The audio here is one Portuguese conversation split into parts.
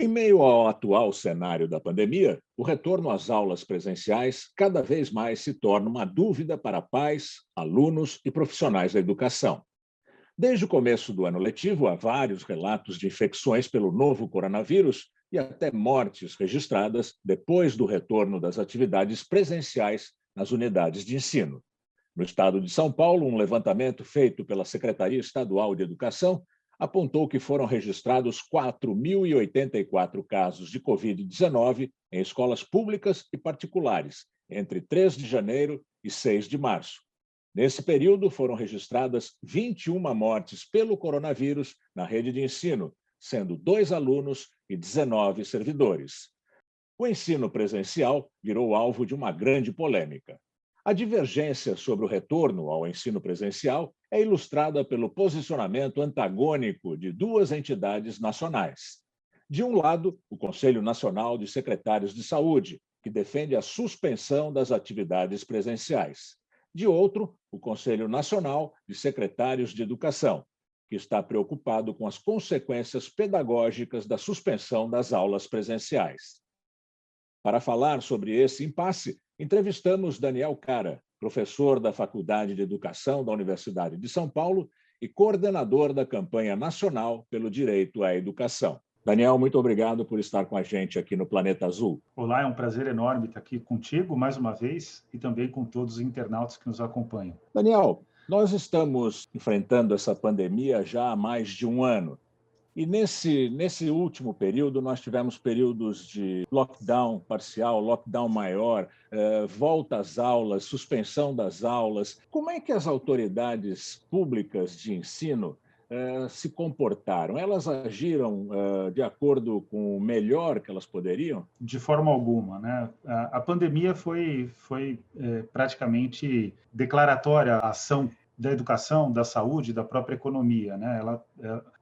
Em meio ao atual cenário da pandemia, o retorno às aulas presenciais cada vez mais se torna uma dúvida para pais, alunos e profissionais da educação. Desde o começo do ano letivo, há vários relatos de infecções pelo novo coronavírus e até mortes registradas depois do retorno das atividades presenciais nas unidades de ensino. No estado de São Paulo, um levantamento feito pela Secretaria Estadual de Educação apontou que foram registrados 4.084 casos de Covid-19 em escolas públicas e particulares, entre 3 de janeiro e 6 de março. Nesse período, foram registradas 21 mortes pelo coronavírus na rede de ensino, sendo 2 alunos e 19 servidores. O ensino presencial virou alvo de uma grande polêmica. A divergência sobre o retorno ao ensino presencial é ilustrada pelo posicionamento antagônico de duas entidades nacionais. De um lado, o Conselho Nacional de Secretários de Saúde, que defende a suspensão das atividades presenciais. De outro, o Conselho Nacional de Secretários de Educação, que está preocupado com as consequências pedagógicas da suspensão das aulas presenciais. Para falar sobre esse impasse, entrevistamos Daniel Cara, professor da Faculdade de Educação da Universidade de São Paulo e coordenador da campanha nacional pelo direito à educação. Daniel, muito obrigado por estar com a gente aqui no Planeta Azul. Olá, é um prazer enorme estar aqui contigo mais uma vez e também com todos os internautas que nos acompanham. Daniel, nós estamos enfrentando essa pandemia já há mais de um ano. E nesse último período, nós tivemos períodos de lockdown parcial, lockdown maior, volta às aulas, suspensão das aulas. Como é que as autoridades públicas de ensino se comportaram? Elas agiram de acordo com o melhor que elas poderiam? De forma alguma, né? A pandemia foi praticamente declaratória a ação da educação, da saúde, da própria economia, né?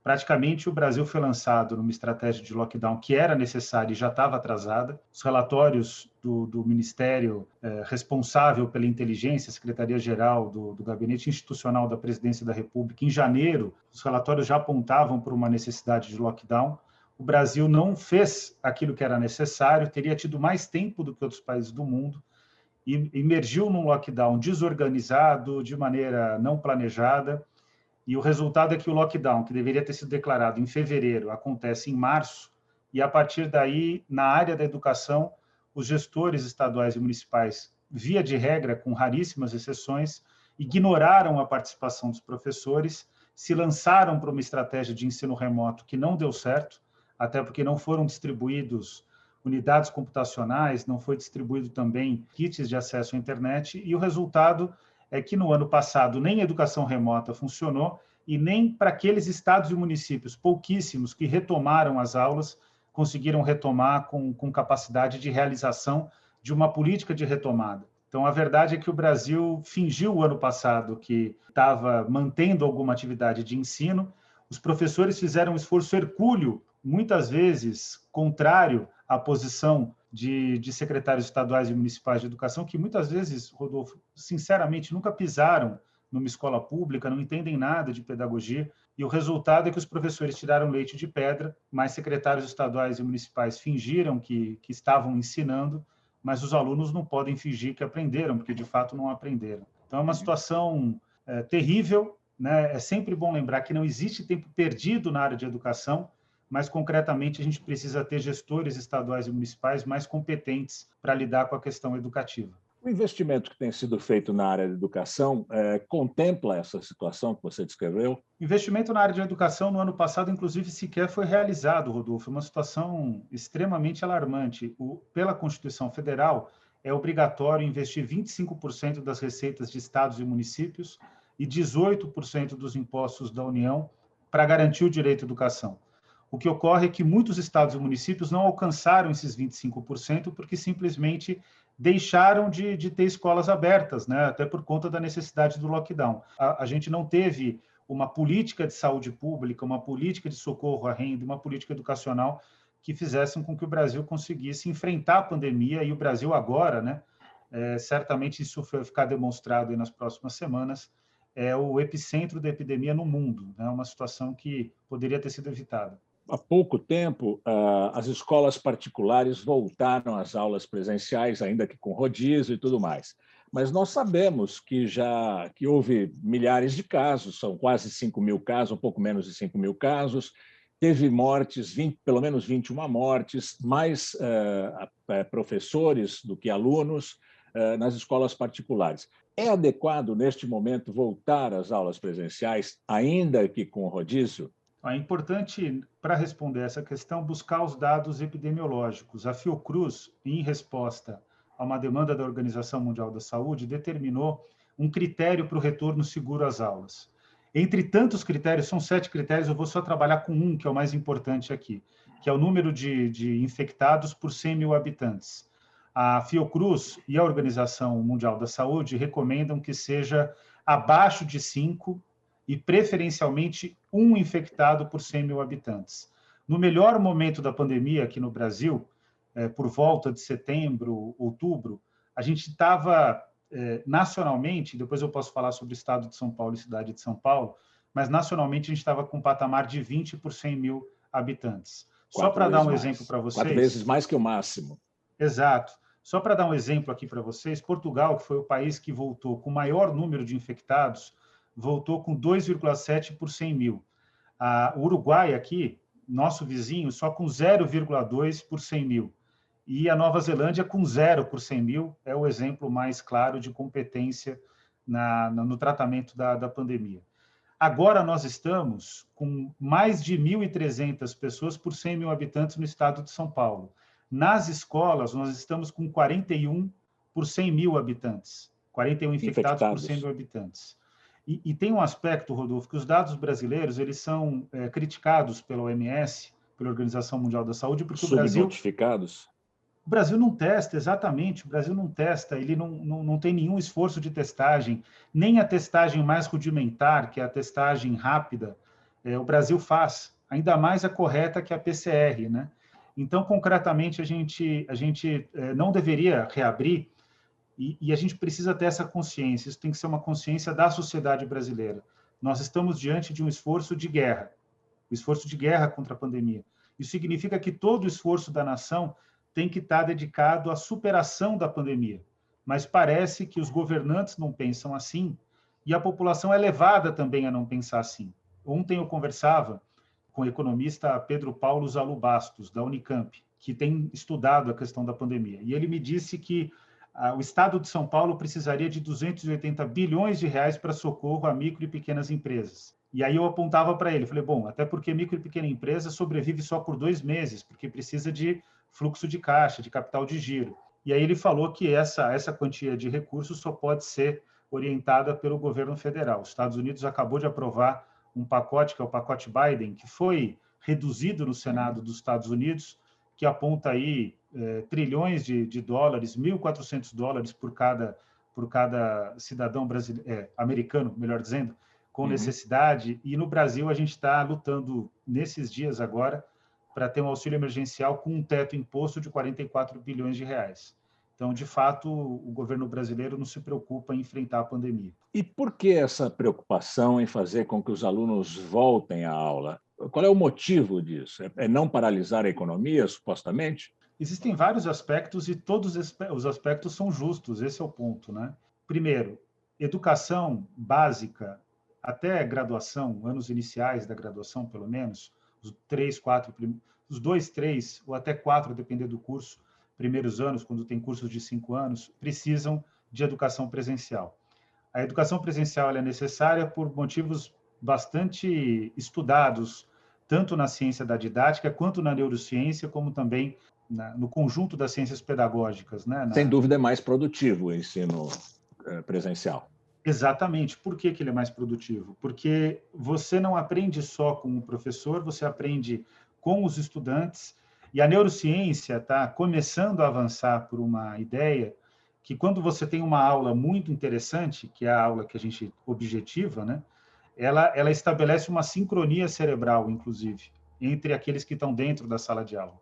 Praticamente o Brasil foi lançado numa estratégia de lockdown que era necessária e já estava atrasada. Os relatórios do Ministério responsável pela inteligência, Secretaria-Geral do Gabinete Institucional da Presidência da República, em janeiro, os relatórios já apontavam para uma necessidade de lockdown. O Brasil não fez aquilo que era necessário, teria tido mais tempo do que outros países do mundo, e emergiu num lockdown desorganizado, de maneira não planejada, e o resultado é que o lockdown, que deveria ter sido declarado em fevereiro, acontece em março, e a partir daí, na área da educação, os gestores estaduais e municipais, via de regra, com raríssimas exceções, ignoraram a participação dos professores, se lançaram para uma estratégia de ensino remoto que não deu certo, até porque não foram distribuídos unidades computacionais, não foi distribuído também kits de acesso à internet, e o resultado é que no ano passado nem a educação remota funcionou e nem para aqueles estados e municípios, pouquíssimos, que retomaram as aulas, conseguiram retomar com capacidade de realização de uma política de retomada. Então, a verdade é que o Brasil fingiu o ano passado que estava mantendo alguma atividade de ensino, os professores fizeram um esforço hercúleo, muitas vezes contrário à posição de secretários estaduais e municipais de educação, que muitas vezes, Rodolfo, sinceramente, nunca pisaram numa escola pública, não entendem nada de pedagogia, e o resultado é que os professores tiraram leite de pedra, mas secretários estaduais e municipais fingiram que estavam ensinando, mas os alunos não podem fingir que aprenderam, porque de fato não aprenderam. Então é uma situação terrível, né? É sempre bom lembrar que não existe tempo perdido na área de educação, mas concretamente a gente precisa ter gestores estaduais e municipais mais competentes para lidar com a questão educativa. O investimento que tem sido feito na área da educação contempla essa situação que você descreveu? Investimento na área de educação no ano passado, inclusive, sequer foi realizado, Rodolfo. Uma situação extremamente alarmante. Pela Constituição Federal, é obrigatório investir 25% das receitas de estados e municípios e 18% dos impostos da União para garantir o direito à educação. O que ocorre é que muitos estados e municípios não alcançaram esses 25% porque simplesmente deixaram de ter escolas abertas, né? Até por conta da necessidade do lockdown. A gente não teve uma política de saúde pública, uma política de socorro à renda, uma política educacional que fizessem com que o Brasil conseguisse enfrentar a pandemia, e o Brasil agora, né? Certamente isso vai ficar demonstrado aí nas próximas semanas, é o epicentro da epidemia no mundo, né? Uma situação que poderia ter sido evitada. há pouco tempo, as escolas particulares voltaram às aulas presenciais, ainda que com rodízio e tudo mais. Mas nós sabemos que houve milhares de casos, são quase 5 mil casos, um pouco menos de 5 mil casos, teve mortes, pelo menos 21 mortes, mais professores do que alunos nas escolas particulares. É adequado, neste momento, voltar às aulas presenciais, ainda que com rodízio? É importante, para responder essa questão, buscar os dados epidemiológicos. A Fiocruz, em resposta a uma demanda da Organização Mundial da Saúde, determinou um critério para o retorno seguro às aulas. Entre tantos critérios, são 7 critérios, eu vou só trabalhar com um, que é o mais importante aqui, que é o número de infectados por 100 mil habitantes. A Fiocruz e a Organização Mundial da Saúde recomendam que seja abaixo de 5 e, preferencialmente, 1 infectado por 100 mil habitantes. No melhor momento da pandemia aqui no Brasil, por volta de setembro, outubro, a gente estava nacionalmente, depois eu posso falar sobre o estado de São Paulo e cidade de São Paulo, mas nacionalmente a gente estava com um patamar de 20 por 100 mil habitantes. Só para dar um exemplo para vocês... 4 vezes mais que o máximo. Exato. Só para dar um exemplo aqui para vocês, Portugal, que foi o país que voltou com o maior número de infectados, voltou com 2,7 por 100 mil. O Uruguai aqui, nosso vizinho, só com 0,2 por 100 mil. E a Nova Zelândia com 0 por 100 mil, é o exemplo mais claro de competência no tratamento da pandemia. Agora nós estamos com mais de 1.300 pessoas por 100 mil habitantes no estado de São Paulo. Nas escolas, nós estamos com 41 por 100 mil habitantes. 41 infectados por 100 mil habitantes. E tem um aspecto, Rodolfo, que os dados brasileiros eles são criticados pela OMS, pela Organização Mundial da Saúde, porque o Brasil não testa, exatamente, o Brasil não testa, ele não tem nenhum esforço de testagem, nem a testagem mais rudimentar, que é a testagem rápida, o Brasil faz, ainda mais a correta, que é a PCR, né? Então, concretamente, a gente não deveria reabrir, e a gente precisa ter essa consciência, isso tem que ser uma consciência da sociedade brasileira. Nós estamos diante de um esforço de guerra, o esforço de guerra contra a pandemia. Isso significa que todo o esforço da nação tem que estar dedicado à superação da pandemia. Mas parece que os governantes não pensam assim e a população é levada também a não pensar assim. Ontem eu conversava com o economista Pedro Paulo Zalu Bastos, da Unicamp, que tem estudado a questão da pandemia. E ele me disse que o Estado de São Paulo precisaria de 280 bilhões de reais para socorro a micro e pequenas empresas. E aí eu apontava para ele, falei, bom, até porque micro e pequena empresa sobrevive só por 2 meses, porque precisa de fluxo de caixa, de capital de giro. E aí ele falou que essa quantia de recursos só pode ser orientada pelo governo federal. Os Estados Unidos acabou de aprovar um pacote, que é o pacote Biden, que foi reduzido no Senado dos Estados Unidos, que aponta aí trilhões de dólares, 1.400 dólares por cada cidadão americano, melhor dizendo, com necessidade. E no Brasil a gente está lutando nesses dias agora para ter um auxílio emergencial com um teto imposto de 44 bilhões de reais. Então, de fato, o governo brasileiro não se preocupa em enfrentar a pandemia. E por que essa preocupação em fazer com que os alunos voltem à aula? Qual é o motivo disso? É não paralisar a economia, supostamente? Existem vários aspectos e todos os aspectos são justos, esse é o ponto, né? Primeiro, educação básica até graduação, anos iniciais da graduação, pelo menos, os 2, 3 ou até 4, dependendo do curso, primeiros anos, quando tem cursos de 5 anos, precisam de educação presencial. A educação presencial é necessária por motivos bastante estudados, tanto na ciência da didática, quanto na neurociência, como também no conjunto das ciências pedagógicas, né? Sem dúvida é mais produtivo o ensino presencial. Exatamente. Por que ele é mais produtivo? Porque você não aprende só com o professor, você aprende com os estudantes, e a neurociência está começando a avançar por uma ideia que quando você tem uma aula muito interessante, que é a aula que a gente objetiva, né? Ela estabelece uma sincronia cerebral, inclusive, entre aqueles que estão dentro da sala de aula.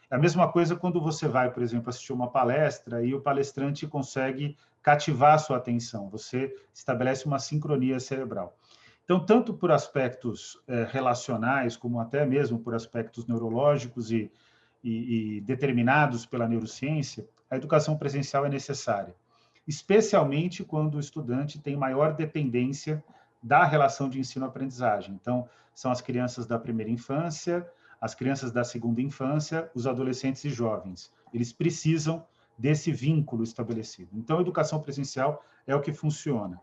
É a mesma coisa quando você vai, por exemplo, assistir uma palestra e o palestrante consegue cativar a sua atenção. Você estabelece uma sincronia cerebral. Então, tanto por aspectos relacionais, como até mesmo por aspectos neurológicos e determinados pela neurociência, a educação presencial é necessária, especialmente quando o estudante tem maior dependência da relação de ensino-aprendizagem. Então, são as crianças da primeira infância, as crianças da segunda infância, os adolescentes e jovens. Eles precisam desse vínculo estabelecido. Então, a educação presencial é o que funciona.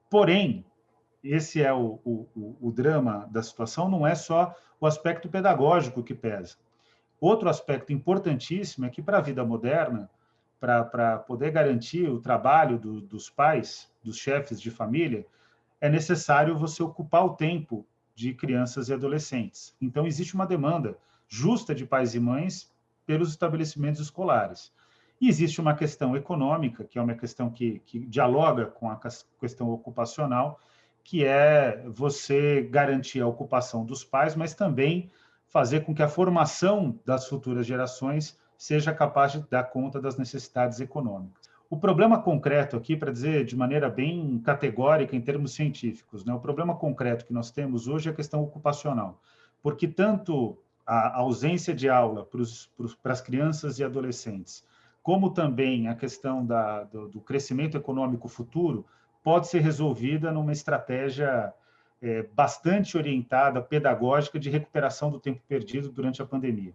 Porém, esse é o drama da situação, não é só o aspecto pedagógico que pesa. Outro aspecto importantíssimo é que, para a vida moderna, para poder garantir o trabalho dos pais, dos chefes de família, é necessário você ocupar o tempo de crianças e adolescentes. Então, existe uma demanda justa de pais e mães pelos estabelecimentos escolares. E existe uma questão econômica, que é uma questão que dialoga com a questão ocupacional, que é você garantir a ocupação dos pais, mas também fazer com que a formação das futuras gerações seja capaz de dar conta das necessidades econômicas. O problema concreto aqui, para dizer de maneira bem categórica em termos científicos, né, o problema concreto que nós temos hoje é a questão ocupacional, porque tanto a ausência de aula para as crianças e adolescentes, como também a questão do crescimento econômico futuro, pode ser resolvida numa estratégia bastante orientada, pedagógica, de recuperação do tempo perdido durante a pandemia.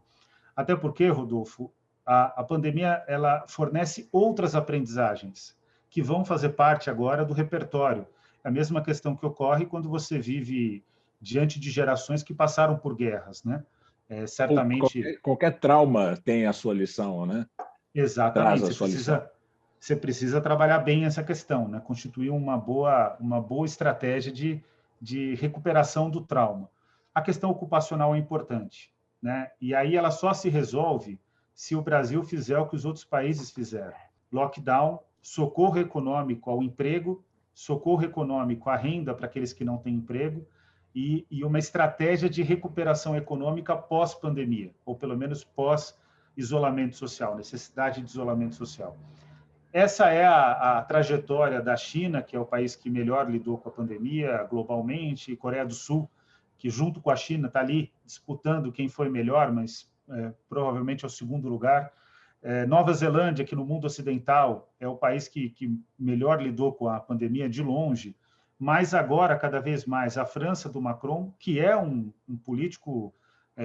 Até porque, Rodolfo, a pandemia ela fornece outras aprendizagens que vão fazer parte agora do repertório. É a mesma questão que ocorre quando você vive diante de gerações que passaram por guerras, né? Certamente... Qualquer trauma tem a sua lição, né? Exatamente. Você precisa trabalhar bem essa questão, né? Constituir uma boa estratégia de recuperação do trauma. A questão ocupacional é importante, né? E aí ela só se resolve se o Brasil fizer o que os outros países fizeram. Lockdown, socorro econômico ao emprego, socorro econômico à renda para aqueles que não têm emprego e uma estratégia de recuperação econômica pós-pandemia, ou pelo menos pós-isolamento social, necessidade de isolamento social. Essa é a trajetória da China, que é o país que melhor lidou com a pandemia globalmente, e Coreia do Sul, que junto com a China está ali disputando quem foi melhor, mas provavelmente é o segundo lugar. Nova Zelândia, que no mundo ocidental é o país que melhor lidou com a pandemia de longe, mas agora, cada vez mais, a França do Macron, que é um político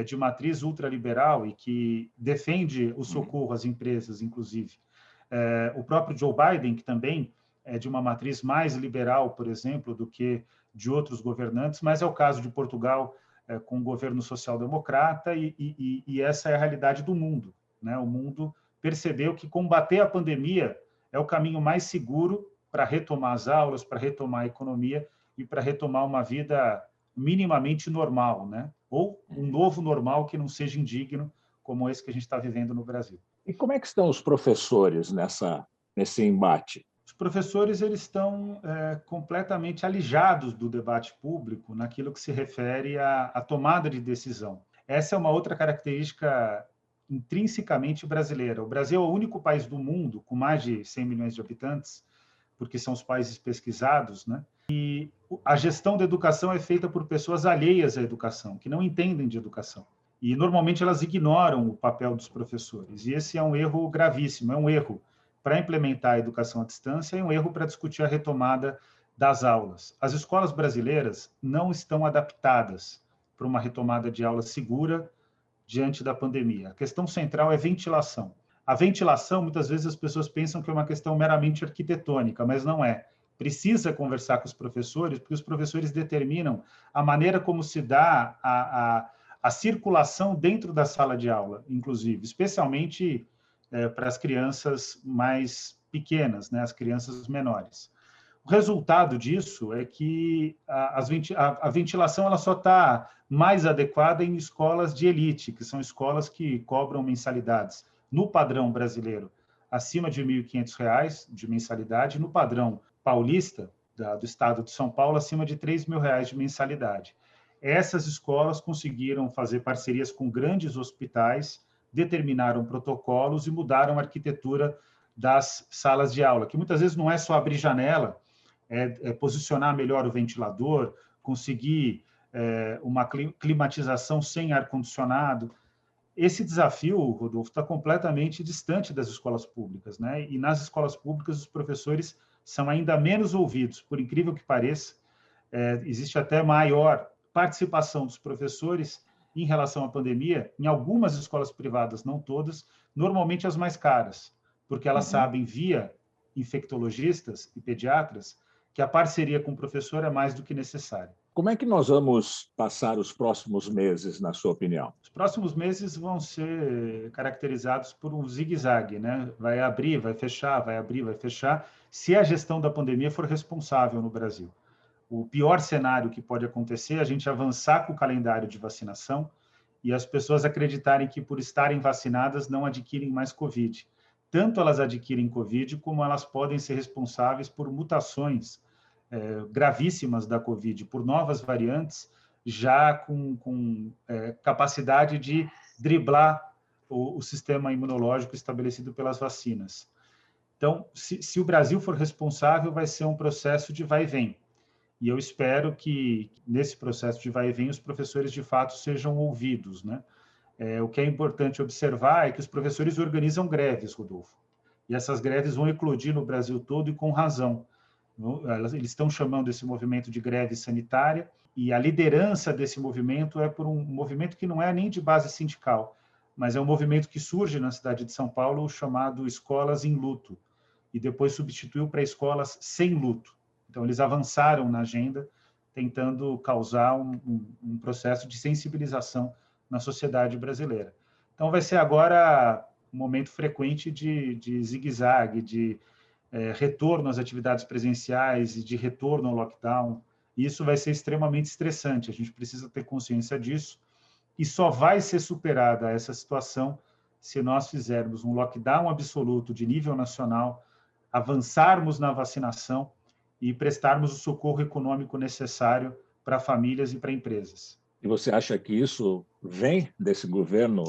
de matriz ultraliberal e que defende o socorro às empresas, inclusive. O próprio Joe Biden, que também é de uma matriz mais liberal, por exemplo, do que de outros governantes, mas é o caso de Portugal, com o governo social-democrata, e essa é a realidade do mundo, né? O mundo percebeu que combater a pandemia é o caminho mais seguro para retomar as aulas, para retomar a economia e para retomar uma vida minimamente normal, né? Ou um novo normal que não seja indigno, como esse que a gente está vivendo no Brasil. E como é que estão os professores nesse embate? Os professores eles estão completamente alijados do debate público naquilo que se refere à tomada de decisão. Essa é uma outra característica intrinsecamente brasileira. O Brasil é o único país do mundo com mais de 100 milhões de habitantes, porque são os países pesquisados, né? E a gestão da educação é feita por pessoas alheias à educação, que não entendem de educação. E, normalmente, elas ignoram o papel dos professores. E esse é um erro gravíssimo, é um erro para implementar a educação à distância e um erro para discutir a retomada das aulas. As escolas brasileiras não estão adaptadas para uma retomada de aula segura diante da pandemia. A questão central é ventilação. A ventilação, muitas vezes, as pessoas pensam que é uma questão meramente arquitetônica, mas não é. Precisa conversar com os professores, porque os professores determinam a maneira como se dá a circulação dentro da sala de aula, inclusive, especialmente para as crianças mais pequenas, né, as crianças menores. O resultado disso é que a ventilação ela só está mais adequada em escolas de elite, que são escolas que cobram mensalidades no padrão brasileiro acima de R$ 1.500 de mensalidade, no padrão paulista do estado de São Paulo acima de R$ 3.000 de mensalidade. Essas escolas conseguiram fazer parcerias com grandes hospitais, determinaram protocolos e mudaram a arquitetura das salas de aula, que muitas vezes não é só abrir janela, é posicionar melhor o ventilador, conseguir uma climatização sem ar-condicionado. Esse desafio, Rodolfo, está completamente distante das escolas públicas, né? E nas escolas públicas, os professores são ainda menos ouvidos, por incrível que pareça. Existe até maior participação dos professores em relação à pandemia em algumas escolas privadas, não todas, normalmente as mais caras, porque elas sabem, via infectologistas e pediatras, que a parceria com o professor é mais do que necessária. Como é que nós vamos passar os próximos meses, na sua opinião? Os próximos meses vão ser caracterizados por um zigue-zague, né? Vai abrir, vai fechar, vai abrir, vai fechar, se a gestão da pandemia for responsável no Brasil. O pior cenário que pode acontecer é a gente avançar com o calendário de vacinação e as pessoas acreditarem que, por estarem vacinadas, não adquirem mais Covid. Tanto elas adquirem Covid, como elas podem ser responsáveis por mutações gravíssimas da Covid, por novas variantes, já com capacidade de driblar o sistema imunológico estabelecido pelas vacinas. Então, se o Brasil for responsável, vai ser um processo de vai e vem. E eu espero que, nesse processo de vai e vem, os professores, de fato, sejam ouvidos, né? O que é importante observar é que os professores organizam greves, Rodolfo. E essas greves vão eclodir no Brasil todo e com razão. Eles estão chamando esse movimento de greve sanitária e a liderança desse movimento é por um movimento que não é nem de base sindical, mas é um movimento que surge na cidade de São Paulo chamado Escolas em Luto e depois substituiu para Escolas Sem Luto. Então, eles avançaram na agenda, tentando causar um processo de sensibilização na sociedade brasileira. Então, vai ser agora um momento frequente de zigue-zague, de retorno às atividades presenciais e de retorno ao lockdown. E isso vai ser extremamente estressante, a gente precisa ter consciência disso, e só vai ser superada essa situação se nós fizermos um lockdown absoluto de nível nacional, avançarmos na vacinação e prestarmos o socorro econômico necessário para famílias e para empresas. E você acha que isso vem desse governo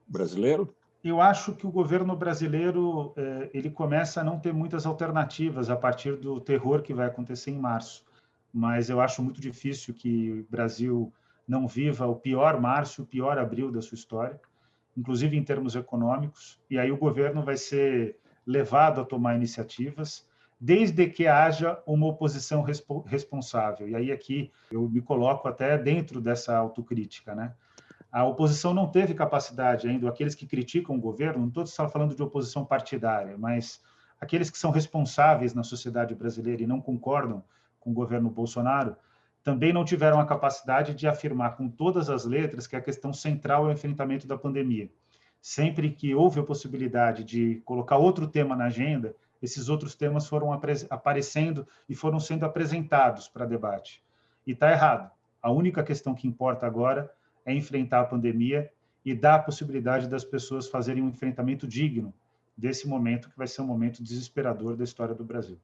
brasileiro? Eu acho que o governo brasileiro ele começa a não ter muitas alternativas a partir do terror que vai acontecer em março. Mas eu acho muito difícil que o Brasil não viva o pior março, o pior abril da sua história, inclusive em termos econômicos. E aí o governo vai ser levado a tomar iniciativas, desde que haja uma oposição responsável. E aí aqui eu me coloco até dentro dessa autocrítica, né? A oposição não teve capacidade ainda, aqueles que criticam o governo, não estou só falando de oposição partidária, mas aqueles que são responsáveis na sociedade brasileira e não concordam com o governo Bolsonaro, também não tiveram a capacidade de afirmar com todas as letras que a questão central é o enfrentamento da pandemia. Sempre que houve a possibilidade de colocar outro tema na agenda, esses outros temas foram aparecendo e foram sendo apresentados para debate. E está errado. A única questão que importa agora é enfrentar a pandemia e dar a possibilidade das pessoas fazerem um enfrentamento digno desse momento, que vai ser um momento desesperador da história do Brasil.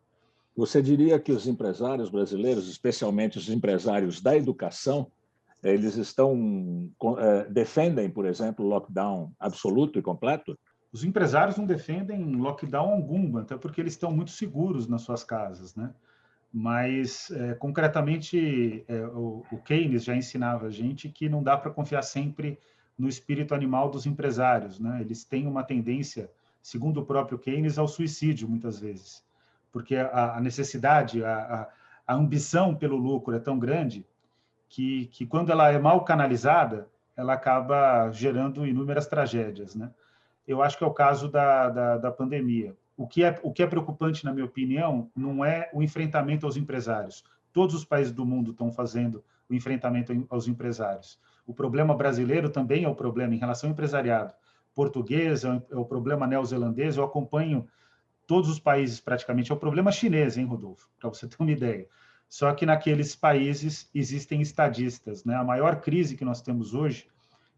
Você diria que os empresários brasileiros, especialmente os empresários da educação, eles defendem, por exemplo, o lockdown absoluto e completo? Os empresários não defendem lockdown algum, até porque eles estão muito seguros nas suas casas, né? Mas, concretamente, o Keynes já ensinava a gente que não dá para confiar sempre no espírito animal dos empresários, né? Eles têm uma tendência, segundo o próprio Keynes, ao suicídio, muitas vezes, porque a necessidade, a ambição pelo lucro é tão grande que quando ela é mal canalizada, ela acaba gerando inúmeras tragédias, né? Eu acho que é o caso da pandemia. O que é preocupante, na minha opinião, não é o enfrentamento aos empresários. Todos os países do mundo estão fazendo o enfrentamento aos empresários. O problema brasileiro também é o problema em relação ao empresariado. Português é o problema neozelandês, eu acompanho todos os países praticamente. É o problema chinês, hein, Rodolfo? Para você ter uma ideia. Só que naqueles países existem estadistas, né? A maior crise que nós temos hoje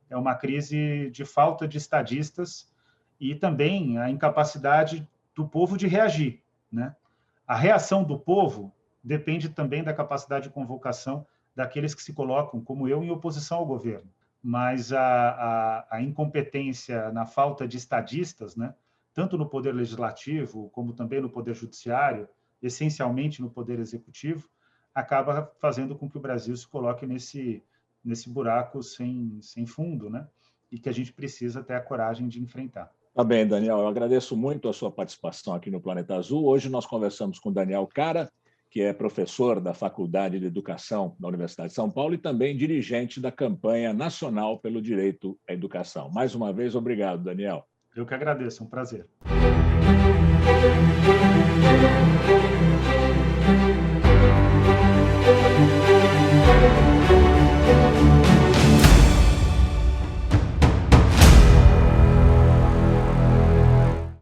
é uma crise de falta de estadistas e também a incapacidade do povo de reagir, né? A reação do povo depende também da capacidade de convocação daqueles que se colocam, como eu, em oposição ao governo. Mas a incompetência na falta de estadistas, né? Tanto no poder legislativo como também no poder judiciário, essencialmente no poder executivo, acaba fazendo com que o Brasil se coloque nesse buraco sem fundo, né? E que a gente precisa ter a coragem de enfrentar. Tá bem, Daniel, eu agradeço muito a sua participação aqui no Planeta Azul. Hoje nós conversamos com Daniel Cara, que é professor da Faculdade de Educação da Universidade de São Paulo e também dirigente da campanha nacional pelo direito à educação. Mais uma vez, obrigado, Daniel. Eu que agradeço, um prazer.